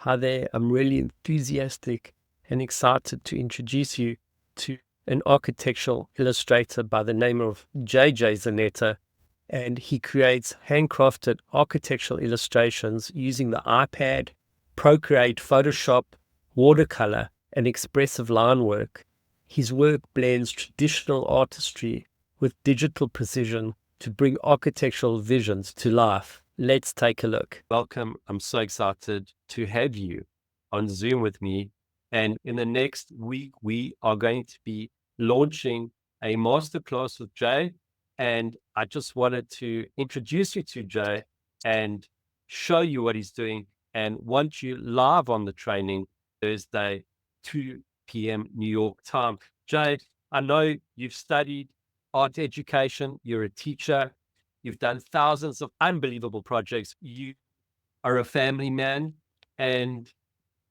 Hi there, I'm really enthusiastic and excited to introduce you to an architectural illustrator by the name of JJ Zanetta, and he creates handcrafted architectural illustrations using the iPad, Procreate, Photoshop, watercolor, and expressive line work. His work blends traditional artistry with digital precision to bring architectural visions to life. Let's take a look. Welcome. I'm so excited to have you on Zoom with me. And in the next week, we are going to be launching a masterclass with Jay. And I just wanted to introduce you to Jay and show you what he's doing. And want you live on the training Thursday, 2 p.m. New York time. Jay, I know you've studied art education. You're a teacher. You've done thousands of unbelievable projects. You are a family man. And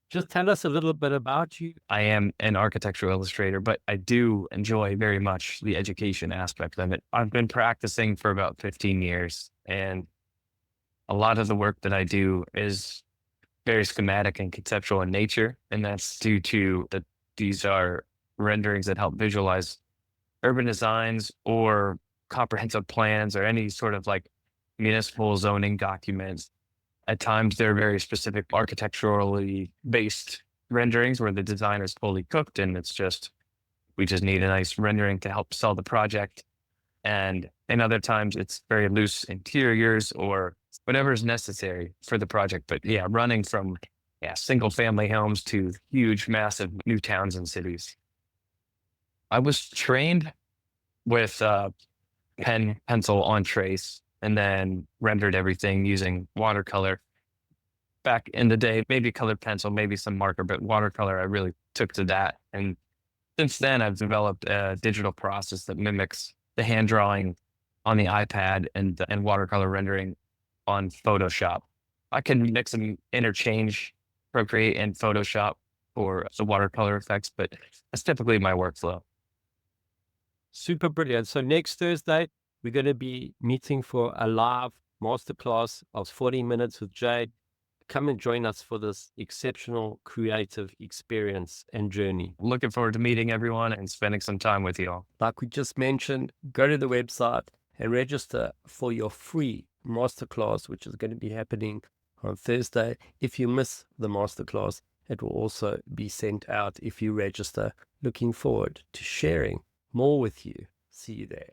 just tell us a little bit about you. I am an architectural illustrator, but I do enjoy very much the education aspect of it. I've been practicing for about 15 years, and a lot of the work that I do is very schematic and conceptual in nature. And that's due to that these are renderings that help visualize urban designs or comprehensive plans or any sort of like municipal zoning documents. At times, they're very specific architecturally based renderings where the design is fully cooked and we just need a nice rendering to help sell the project. And in other times, it's very loose interiors or whatever is necessary for the project. But yeah, running from single family homes to huge, massive new towns and cities. I was trained with pen, pencil on trace, and then rendered everything using watercolor. Back in the day, maybe colored pencil, maybe some marker, but watercolor, I really took to that. And since then, I've developed a digital process that mimics the hand drawing on the iPad and watercolor rendering on Photoshop. I can mix and interchange Procreate and Photoshop for the watercolor effects, but that's typically my workflow. Super brilliant. So next Thursday, we're going to be meeting for a live masterclass of 40 minutes with Jay. Come and join us for this exceptional creative experience and journey. Looking forward to meeting everyone and spending some time with you all. Like we just mentioned, go to the website and register for your free masterclass, which is going to be happening on Thursday. If you miss the masterclass, it will also be sent out if you register. Looking forward to sharing more with you. See you there.